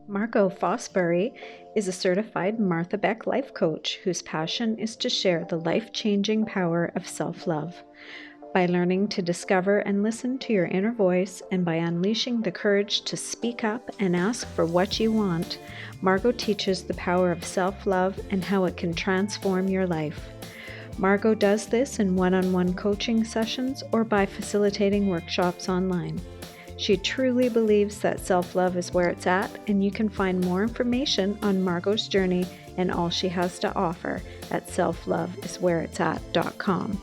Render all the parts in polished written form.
Margo Fosbery is a certified Martha Beck life coach whose passion is to share the life-changing power of self-love. By learning to discover and listen to your inner voice and by unleashing the courage to speak up and ask for what you want, Margo teaches the power of self-love and how it can transform your life. Margo does this in one-on-one coaching sessions or by facilitating workshops online. She truly believes that self-love is where it's at, and you can find more information on Margo's journey and all she has to offer at selfloveiswhereit'sat.com.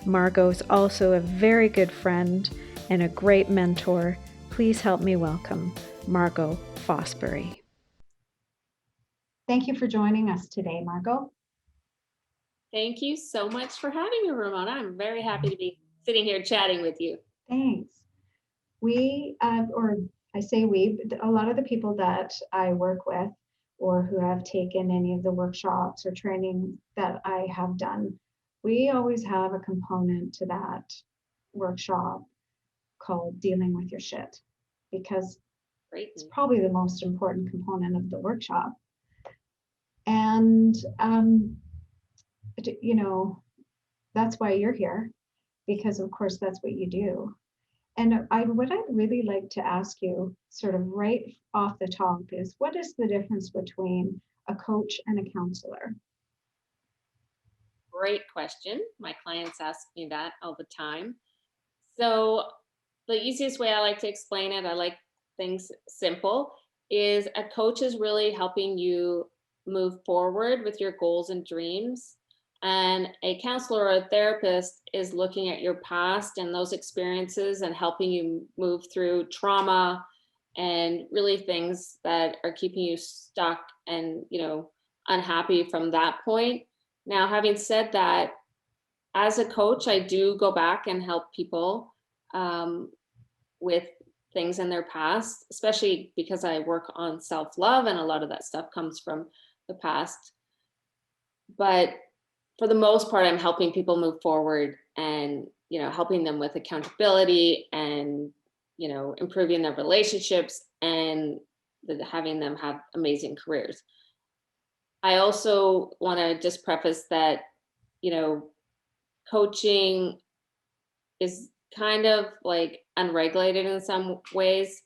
Margo is also a very good friend and a great mentor. Please help me welcome Margo Fosbery. Thank you for joining us today, Margo. Thank you so much for having me, Ramona. I'm very happy to be sitting here chatting with you. Thanks. I say we, a lot of the people that I work with or who have taken any of the workshops or training that I have done, we always have a component to that workshop called dealing with your shit, because it's probably the most important component of the workshop. And, that's why you're here, because of course that's what you do. And what I'd really like to ask you, sort of right off the top, is what is the difference between a coach and a counselor? Great question. My clients ask me that all the time. So the easiest way I like to explain it, I like things simple, is a coach is really helping you move forward with your goals and dreams. And a counselor or a therapist is looking at your past and those experiences and helping you move through trauma and really things that are keeping you stuck and, unhappy from that point. Now, having said that, as a coach, I do go back and help people with things in their past, especially because I work on self-love and a lot of that stuff comes from the past. But for the most part, I'm helping people move forward and, helping them with accountability and, improving their relationships and having them have amazing careers. I also want to just preface that, coaching is kind of like unregulated in some ways.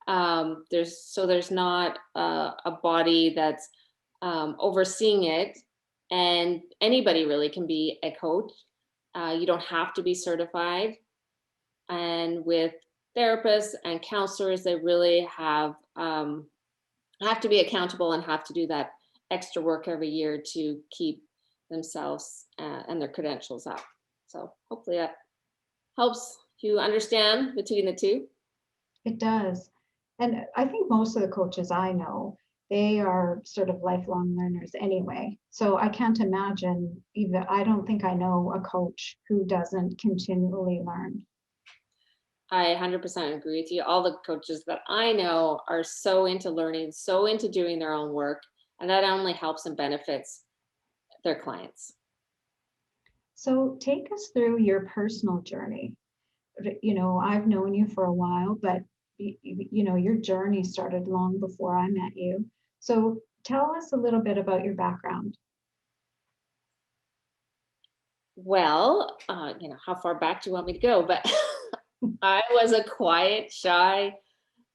There's not a body that's overseeing it, and anybody really can be a coach. You don't have to be certified. And with therapists and counselors, they really have to be accountable and have to do that extra work every year to keep themselves and their credentials up. So hopefully that helps you understand between the two. It does. And I think most of the coaches I know, they are sort of lifelong learners anyway. So I can't imagine I don't think I know a coach who doesn't continually learn. I 100% agree with you. All the coaches that I know are so into learning, so into doing their own work, and that only helps and benefits their clients. So take us through your personal journey. I've known you for a while, but your journey started long before I met you. So tell us a little bit about your background. Well, how far back do you want me to go? But I was a quiet, shy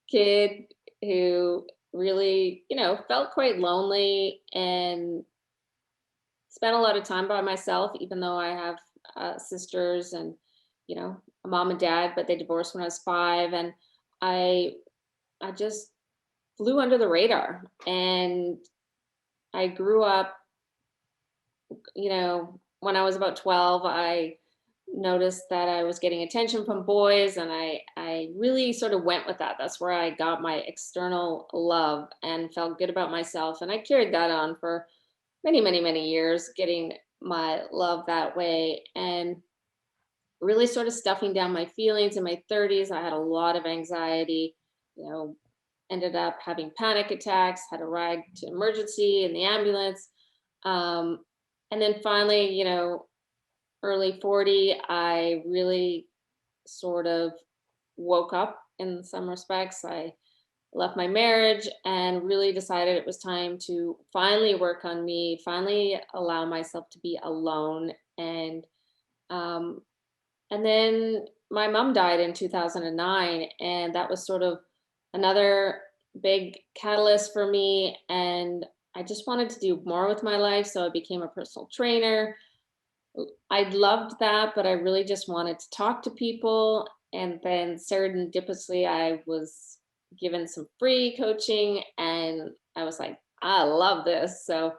kid who really, felt quite lonely and spent a lot of time by myself, even though I have sisters and, a mom and dad, but they divorced when I was 5. And I just flew under the radar. And I grew up, when I was about 12, I noticed that I was getting attention from boys, and I really sort of went with that. That's where I got my external love and felt good about myself. And I carried that on for many, many, many years, getting my love that way and really sort of stuffing down my feelings. In my 30s, I had a lot of anxiety, ended up having panic attacks, had a ride to emergency in the ambulance. And then finally, early 40, I really sort of woke up in some respects. I left my marriage and really decided it was time to finally work on me, finally allow myself to be alone. Um, and then my mom died in 2009, and that was sort of another big catalyst for me. And I just wanted to do more with my life, so I became a personal trainer. I loved that, but I really just wanted to talk to people. And then serendipitously, I was given some free coaching, and I was like, I love this. So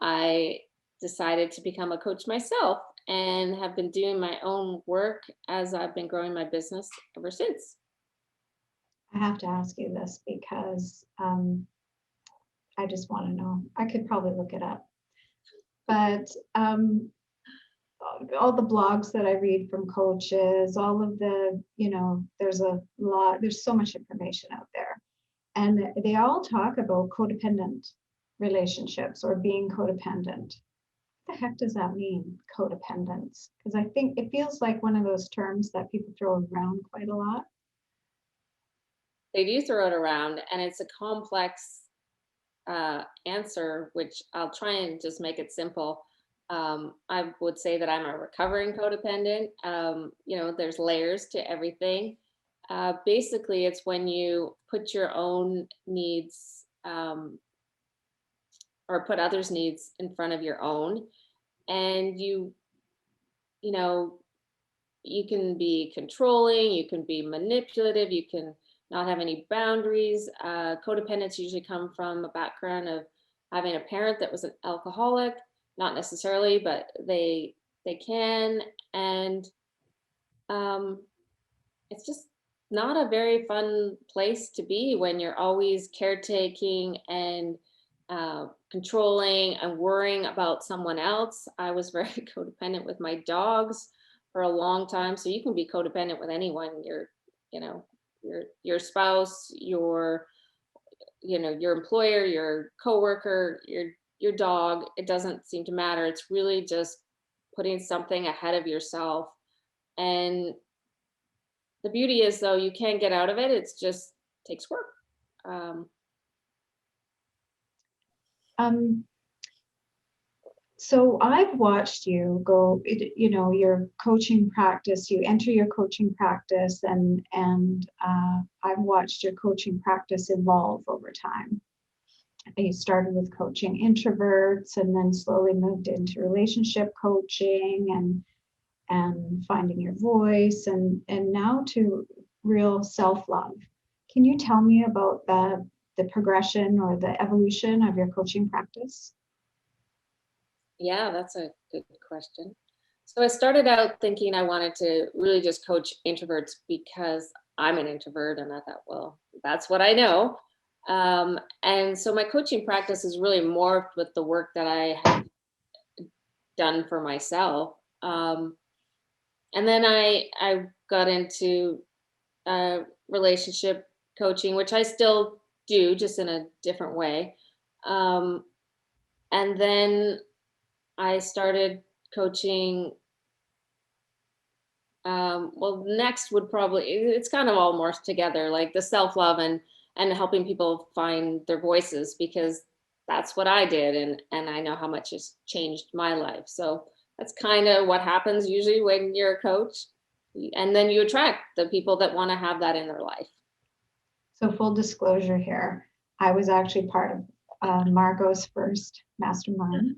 I decided to become a coach myself and have been doing my own work as I've been growing my business ever since. I have to ask you this because I just want to know. I could probably look it up, but all the blogs that I read from coaches, all of the, there's so much information out there. And they all talk about codependent relationships or being codependent. What the heck does that mean, codependence? Because I think it feels like one of those terms that people throw around quite a lot. They do throw it around, and it's a complex answer, which I'll try and just make it simple. I would say that I'm a recovering codependent. There's layers to everything. Basically, it's when you put your own needs or put others' needs in front of your own, and you know, you can be controlling, you can be manipulative, you can not have any boundaries. Codependence usually come from a background of having a parent that was an alcoholic, not necessarily, but they can, and um, it's just not a very fun place to be when you're always caretaking and controlling and worrying about someone else. I was very codependent with my dogs for a long time. So you can be codependent with anyone. You know, your spouse, your employer, your coworker, your dog. It doesn't seem to matter. It's really just putting something ahead of yourself. And the beauty is, though, you can't get out of it. It's just takes work. Um, Um, so I've watched you go, your coaching practice, you enter your coaching practice and I've watched your coaching practice evolve over time. You started with coaching introverts and then slowly moved into relationship coaching and finding your voice and now to real self-love. Can you tell me about the progression or the evolution of your coaching practice? yeah, that's a good question. So I started out thinking I wanted to really just coach introverts because I'm an introvert, and I thought, well, that's what I know. And so my coaching practice is really morphed with the work that I have done for myself. And then I got into relationship coaching, which I still do, just in a different way. Um, and then I started coaching. Well, next would probably it's kind of all morphed together, like the self love and helping people find their voices, because that's what I did, and I know how much it's changed my life. So that's kind of what happens usually when you're a coach, and then you attract the people that want to have that in their life. So full disclosure here, I was actually part of Margo's first mastermind,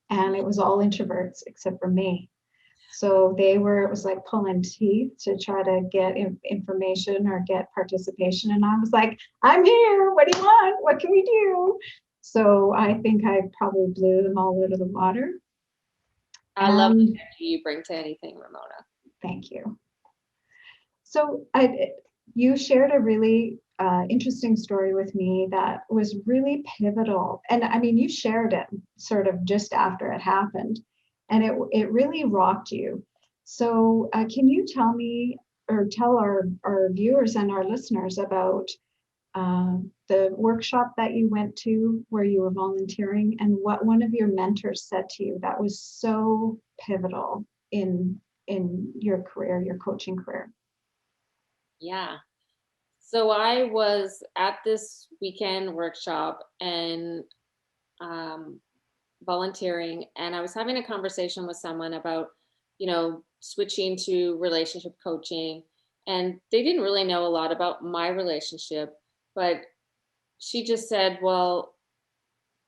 and it was all introverts except for me. So it was like pulling teeth to try to get information or get participation. And I was like, I'm here. What do you want? What can we do? So I think I probably blew them all out of the water. I love the energy you bring to anything, Ramona. Thank you. So you shared a really interesting story with me that was really pivotal. And I mean, you shared it sort of just after it happened, and it really rocked you. So can you tell me or tell our viewers and our listeners about the workshop that you went to where you were volunteering and what one of your mentors said to you that was so pivotal in your career, your coaching career? Yeah. So I was at this weekend workshop and um, volunteering, and I was having a conversation with someone about, switching to relationship coaching. And they didn't really know a lot about my relationship, but she just said, well,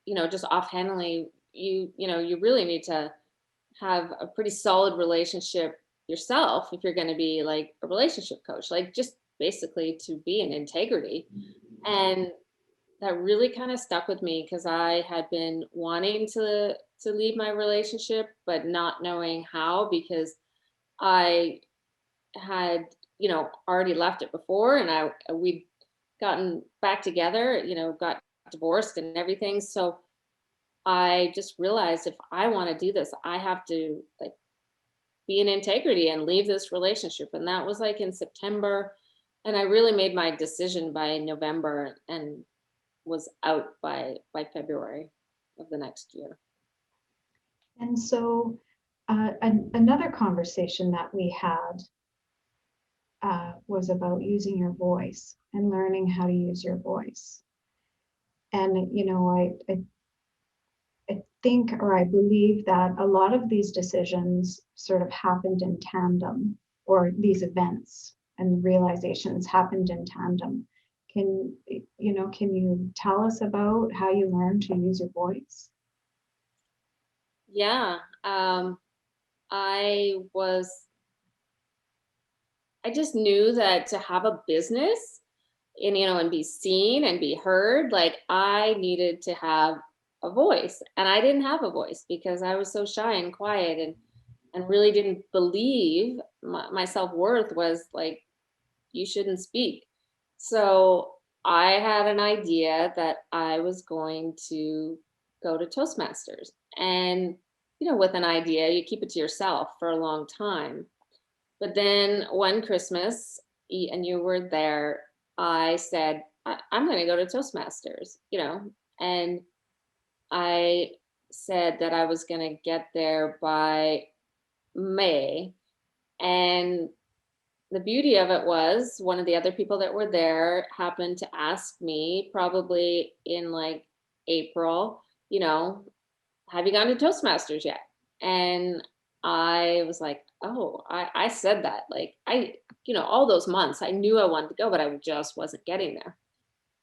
just offhandedly, you really need to have a pretty solid relationship yourself if you're going to be like a relationship coach, like just basically to be in integrity. And that really kind of stuck with me because I had been wanting to leave my relationship, but not knowing how, because I had, already left it before, and we'd gotten back together, got divorced and everything. So I just realized if I want to do this, I have to like be in integrity and leave this relationship. And that was like in September. And I really made my decision by November and was out by February of the next year. And so another conversation that we had was about using your voice and learning how to use your voice. And, I think, or I believe that a lot of these decisions sort of happened in tandem, or these events and realizations happened in tandem. Can you tell us about how you learned to use your voice? Yeah. I was, I just knew that to have a business and, and be seen and be heard, like I needed to have a voice. And I didn't have a voice because I was so shy and quiet, and really didn't believe my self-worth was like, you shouldn't speak. So I had an idea that I was going to go to Toastmasters. And, with an idea, you keep it to yourself for a long time. But then one Christmas, and you were there, I said, I'm going to go to Toastmasters, and I said that I was going to get there by May. And the beauty of it was one of the other people that were there happened to ask me probably in like April, have you gone to Toastmasters yet? And I was like, oh, I said that. Like all those months I knew I wanted to go, but I just wasn't getting there.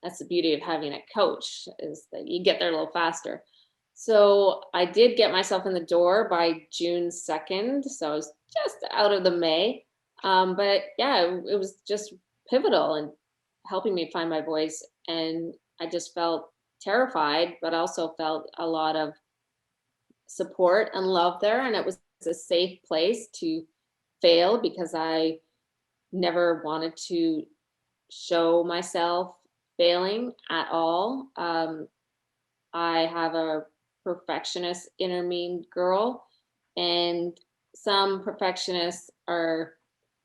That's the beauty of having a coach, is that you get there a little faster. So I did get myself in the door by June 2nd. So I was just out of the May. But yeah, it was just pivotal in helping me find my voice. And I just felt terrified, but also felt a lot of support and love there. And it was a safe place to fail because I never wanted to show myself failing at all. I have a perfectionist inner mean girl, and some perfectionists are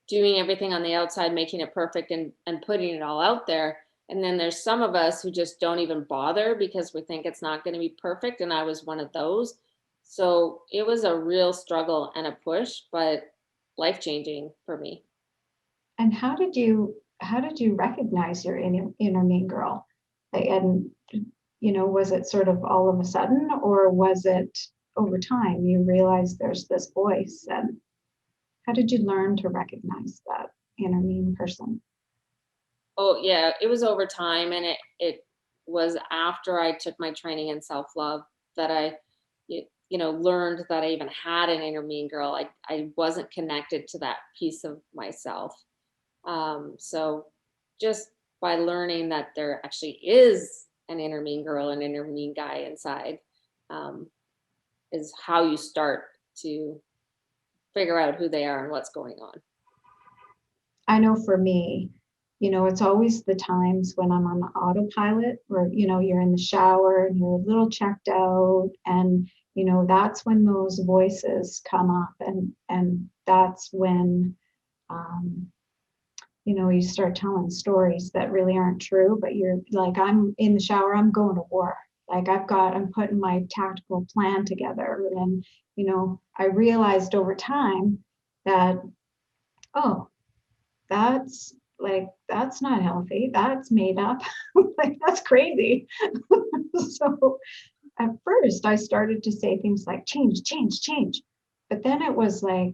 doing everything on the outside, making it perfect and putting it all out there. And then there's some of us who just don't even bother because we think it's not going to be perfect. And I was one of those. So it was a real struggle and a push, but life changing for me. And how did you recognize your inner mean girl? And was it sort of all of a sudden, or was it over time you realized there's this voice? And how did you learn to recognize that inner mean person? Oh yeah, it was over time, and it was after I took my training in self-love that I learned that I even had an inner mean girl. I wasn't connected to that piece of myself. So just by learning that there actually is an inner mean girl and inner mean guy inside, um, is how you start to figure out who they are and what's going on. I know for me, it's always the times when I'm on autopilot, where, you're in the shower and you're a little checked out. And, that's when those voices come up. And that's when, um, you start telling stories that really aren't true, but you're like, I'm in the shower, I'm going to war. Like I'm putting my tactical plan together. And, I realized over time that, oh, that's like, that's not healthy. That's made up. Like, that's crazy. So at first I started to say things like change, change, change. But then it was like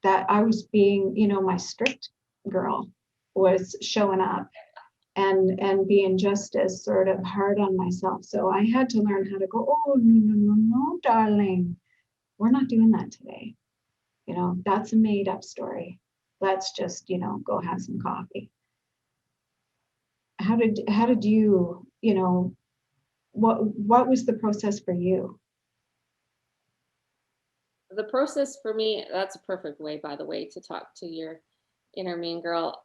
that I was being, my strict girl was showing up and being just as sort of hard on myself. So I had to learn how to go, oh, no, no, no, no, darling. We're not doing that today. That's a made up story. Let's just, go have some coffee. How did you, what was the process for you? The process for me, that's a perfect way, by the way, to talk to your inner mean girl,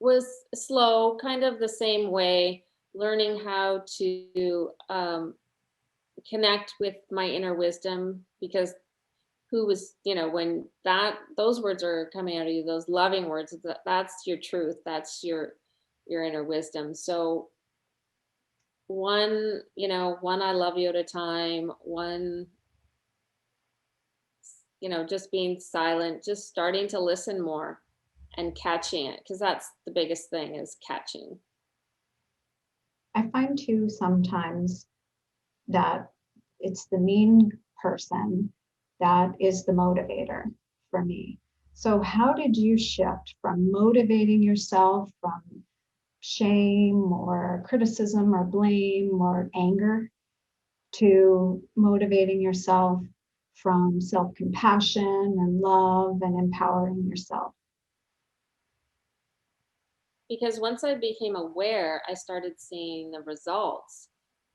was slow, kind of the same way, learning how to connect with my inner wisdom, because who was, when those words are coming out of you, those loving words, that's your truth, that's your inner wisdom. So one I love you at a time, one, just being silent, just starting to listen more and catching it, because that's the biggest thing, is catching. I find too sometimes that it's the mean person that is the motivator for me. So, how did you shift from motivating yourself from shame or criticism or blame or anger to motivating yourself from self compassion and love and empowering yourself? Because once I became aware, I started seeing the results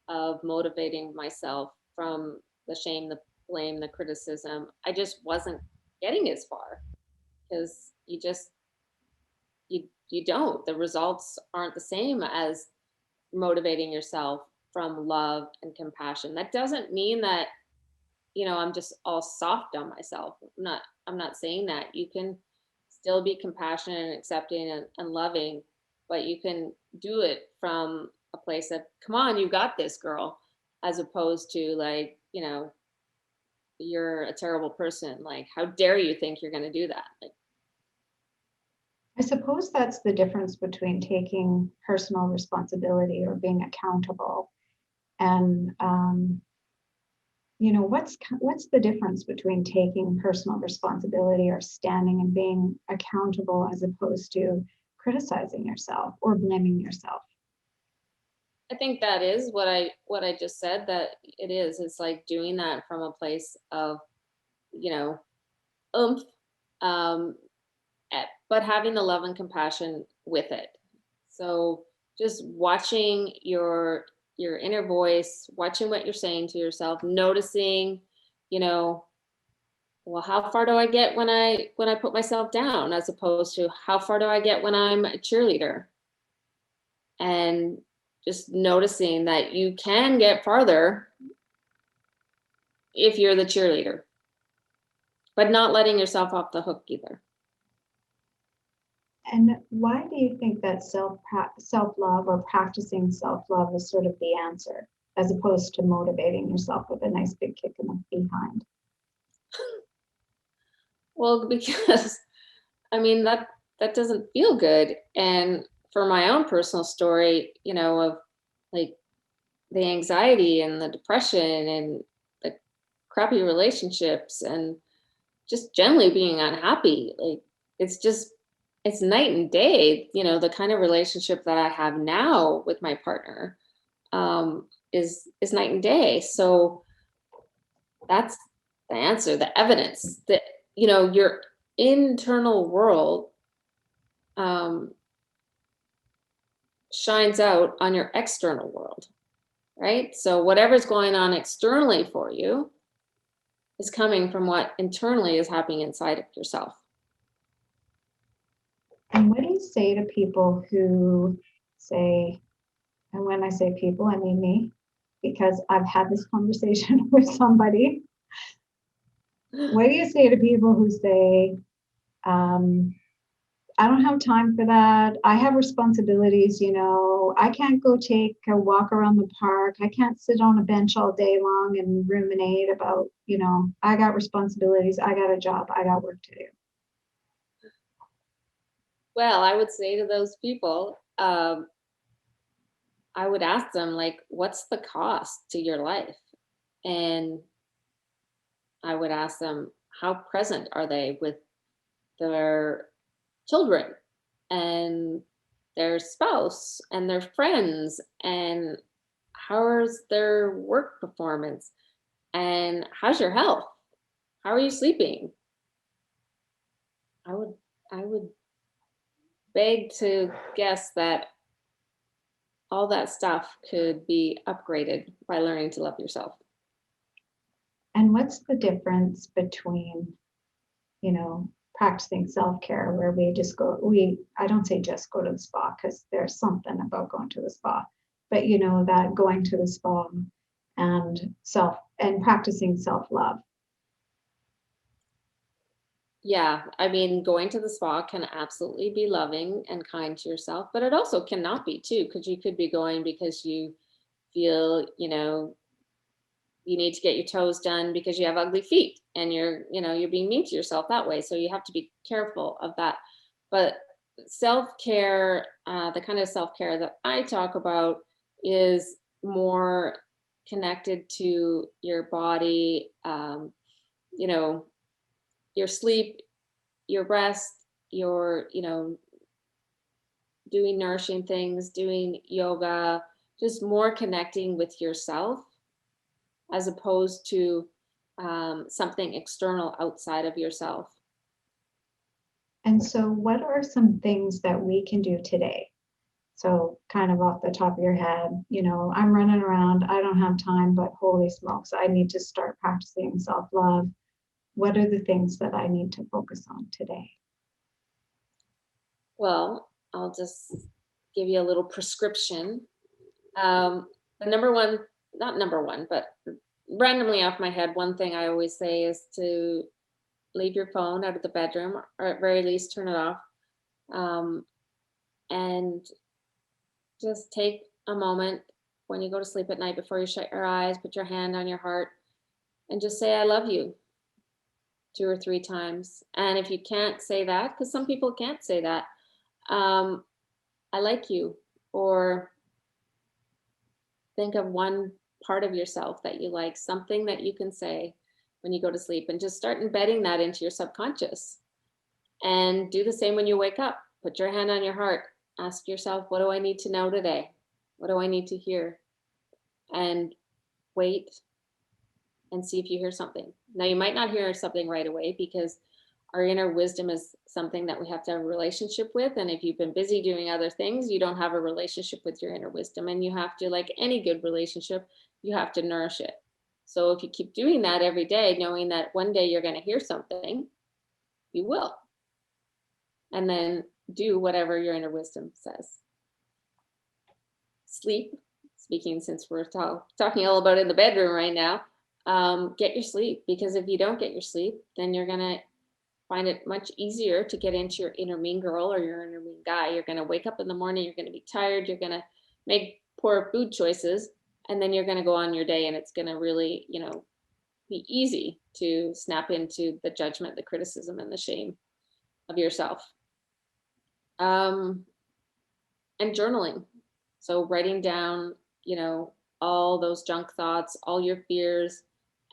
of motivating myself from the shame, the blame, the criticism. I just wasn't getting as far, because you don't. The results aren't the same as motivating yourself from love and compassion. That doesn't mean that, I'm just all soft on myself. I'm not saying that. You can still be compassionate and accepting and loving, but you can do it from a place of, come on, you got this, girl, as opposed to, like, you're a terrible person. Like, how dare you think you're going to do that? Like, I suppose that's the difference between taking personal responsibility or being accountable and what's the difference between taking personal responsibility or standing and being accountable as opposed to criticizing yourself or blaming yourself? I think that is what I just said, that it is. It's like doing that from a place of, you know, oomph, um, but having the love and compassion with it. So just watching your inner voice, watching what you're saying to yourself, noticing, you know, well, how far do I get when I put myself down, as opposed to how far do I get when I'm a cheerleader? And just noticing that you can get farther if you're the cheerleader, but not letting yourself off the hook either. And why do you think that self-love or practicing self-love is sort of the answer, as opposed to motivating yourself with a nice big kick in the behind? Well, because I mean that doesn't feel good. And for my own personal story, of like the anxiety and the depression and the crappy relationships and just generally being unhappy, like it's just it's night and day. The kind of relationship that I have now with my partner, is night and day. So that's the answer, the evidence that your internal world um, shines out on your external world, right? So whatever's going on externally for you is coming from what internally is happening inside of yourself. And what do you say to people who say, and when I say people, I mean me, because I've had this conversation with somebody. What do you say to people who say, I don't have time for that. I have responsibilities, I can't go take a walk around the park. I can't sit on a bench all day long and ruminate about, I got responsibilities. I got a job. I got work to do. Well, I would say to those people, I would ask them, like, what's the cost to your life? And I would ask them, how present are they with their children and their spouse and their friends? And how's their work performance? And how's your health? How are you sleeping? I would I would beg to guess that all that stuff could be upgraded by learning to love yourself. And what's the difference between, practicing self-care where we just go, I don't say just go to the spa because there's something about going to the spa, but that going to the spa and practicing self-love. Yeah, I mean, going to the spa can absolutely be loving and kind to yourself, but it also cannot be too, because you could be going because you feel, you need to get your toes done because you have ugly feet and you're being mean to yourself that way. So you have to be careful of that. But self-care, the kind of self-care that I talk about is more connected to your body, you know, your sleep, your rest, your, doing nourishing things, doing yoga, just more connecting with yourself as opposed to something external outside of yourself. And so what are some things that we can do today? So kind of off the top of your head, I'm running around, I don't have time, but holy smokes, I need to start practicing self-love. What are the things that I need to focus on today? Well, I'll just give you a little prescription. The number one, not number one, but randomly off my head, one thing I always say is to leave your phone out of the bedroom, or at very least turn it off. Um, and just take a moment when you go to sleep at night before you shut your eyes, put your hand on your heart and just say, I love you 2 or 3 times. And if you can't say that, because some people can't say that, um, I like you, or think of one part of yourself that you like, something that you can say when you go to sleep, and just start embedding that into your subconscious. And do the same when you wake up. Put your hand on your heart. Ask yourself, what do I need to know today? What do I need to hear? And wait and see if you hear something. Now, you might not hear something right away because our inner wisdom is something that we have to have a relationship with. And if you've been busy doing other things, you don't have a relationship with your inner wisdom. And you have to, like any good relationship, you have to nourish it. So if you keep doing that every day, knowing that one day you're going to hear something, you will. And then do whatever your inner wisdom says. Sleep, speaking since we're talking all about in the bedroom right now, get your sleep, because if you don't get your sleep, then you're going to find it much easier to get into your inner mean girl or your inner mean guy. You're going to wake up in the morning, you're going to be tired, you're going to make poor food choices, and then you're going to go on your day, and it's going to really, be easy to snap into the judgment, the criticism, and the shame of yourself. Um, and journaling. So writing down, all those junk thoughts, all your fears,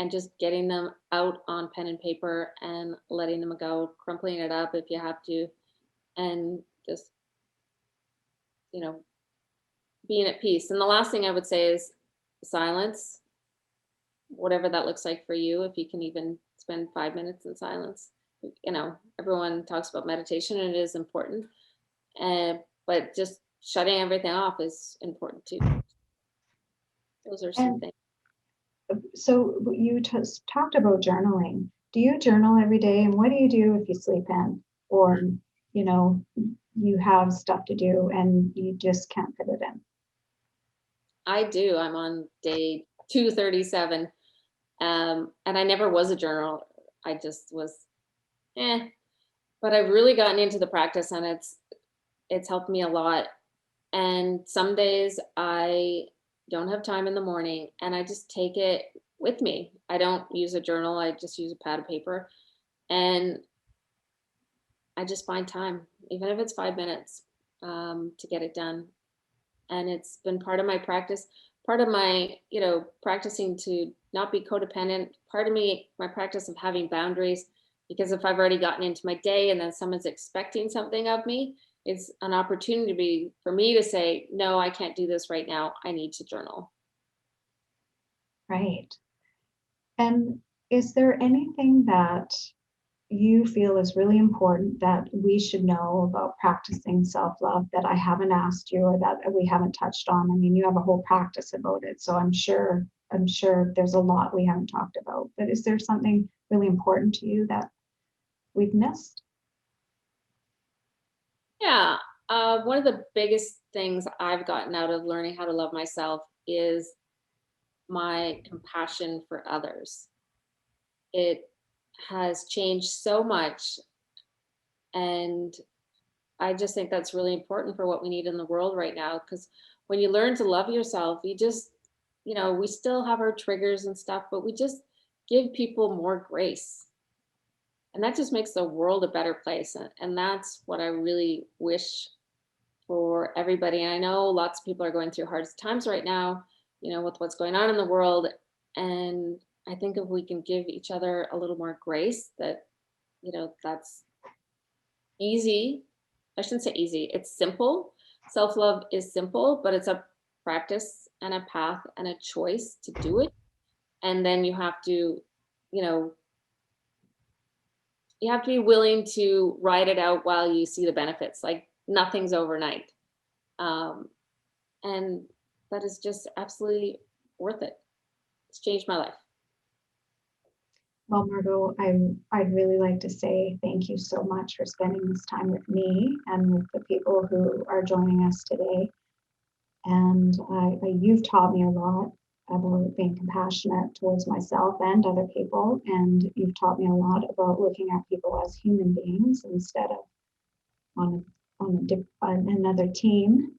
and just getting them out on pen and paper and letting them go, crumpling it up if you have to, and just, you know, being at peace. And the last thing I would say is silence, whatever that looks like for you. If you can even spend 5 minutes in silence, everyone talks about meditation and it is important. But just shutting everything off is important too. Those are some And things. so you talked about journaling. Do you journal every day? And what do you do if you sleep in or, you know, you have stuff to do and you just can't fit it in? I do. I'm on day 237. And I never was a journal. I just was, but I've really gotten into the practice, and it's helped me a lot. And some days I don't have time in the morning and I just take it with me. I don't use a journal. I just use a pad of paper, and I just find time, even if it's 5 minutes, to get it done. And it's been part of my practice, part of my, practicing to not be codependent, part of me, my practice of having boundaries. Because if I've already gotten into my day and then someone's expecting something of me, it's an opportunity for me to say, no, I can't do this right now. I need to journal. Right. And is there anything that you feel is really important that we should know about practicing self-love that I haven't asked you or that we haven't touched on? I mean, you have a whole practice about it, so I'm sure there's a lot we haven't talked about. But is there something really important to you that we've missed? Yeah. One of the biggest things I've gotten out of learning how to love myself is my compassion for others. It has changed so much. And I just think that's really important for what we need in the world right now. Because when you learn to love yourself, you just, we still have our triggers and stuff, but we just give people more grace. And that just makes the world a better place. And that's what I really wish for everybody. And I know lots of people are going through hard times right now, with what's going on in the world. And I think if we can give each other a little more grace, that's easy. I shouldn't say easy, it's simple. Self love is simple, but it's a practice and a path and a choice to do it. And then you know, you have to be willing to ride it out while you see the benefits. Like nothing's overnight. Um, and that is just absolutely worth it. It's changed my life. Well, Margo, I'd really like to say thank you so much for spending this time with me and with the people who are joining us today. And you've taught me a lot about being compassionate towards myself and other people. And you've taught me a lot about looking at people as human beings instead of on another team.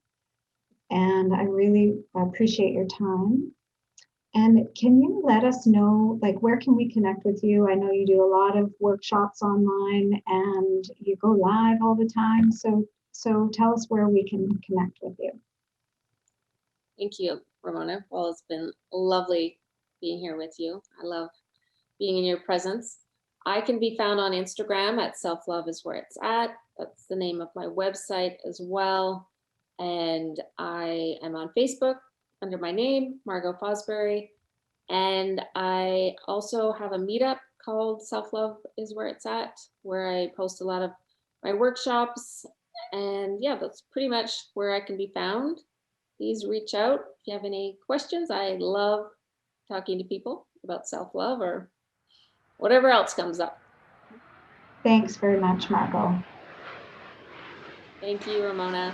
And I really appreciate your time. And can you let us know, like, where can we connect with you? I know you do a lot of workshops online and you go live all the time. So tell us where we can connect with you. Thank you, Ramona. Well, it's been lovely being here with you. I love being in your presence. I can be found on Instagram at Self Love is Where It's At. That's the name of my website as well. And I am on Facebook under my name, Margo Fosbery. And I also have a meetup called Self Love is Where It's At, where I post a lot of my workshops. And yeah, that's pretty much where I can be found. Please reach out if you have any questions. I love talking to people about self love or whatever else comes up. Thanks very much, Margo. Thank you, Ramona.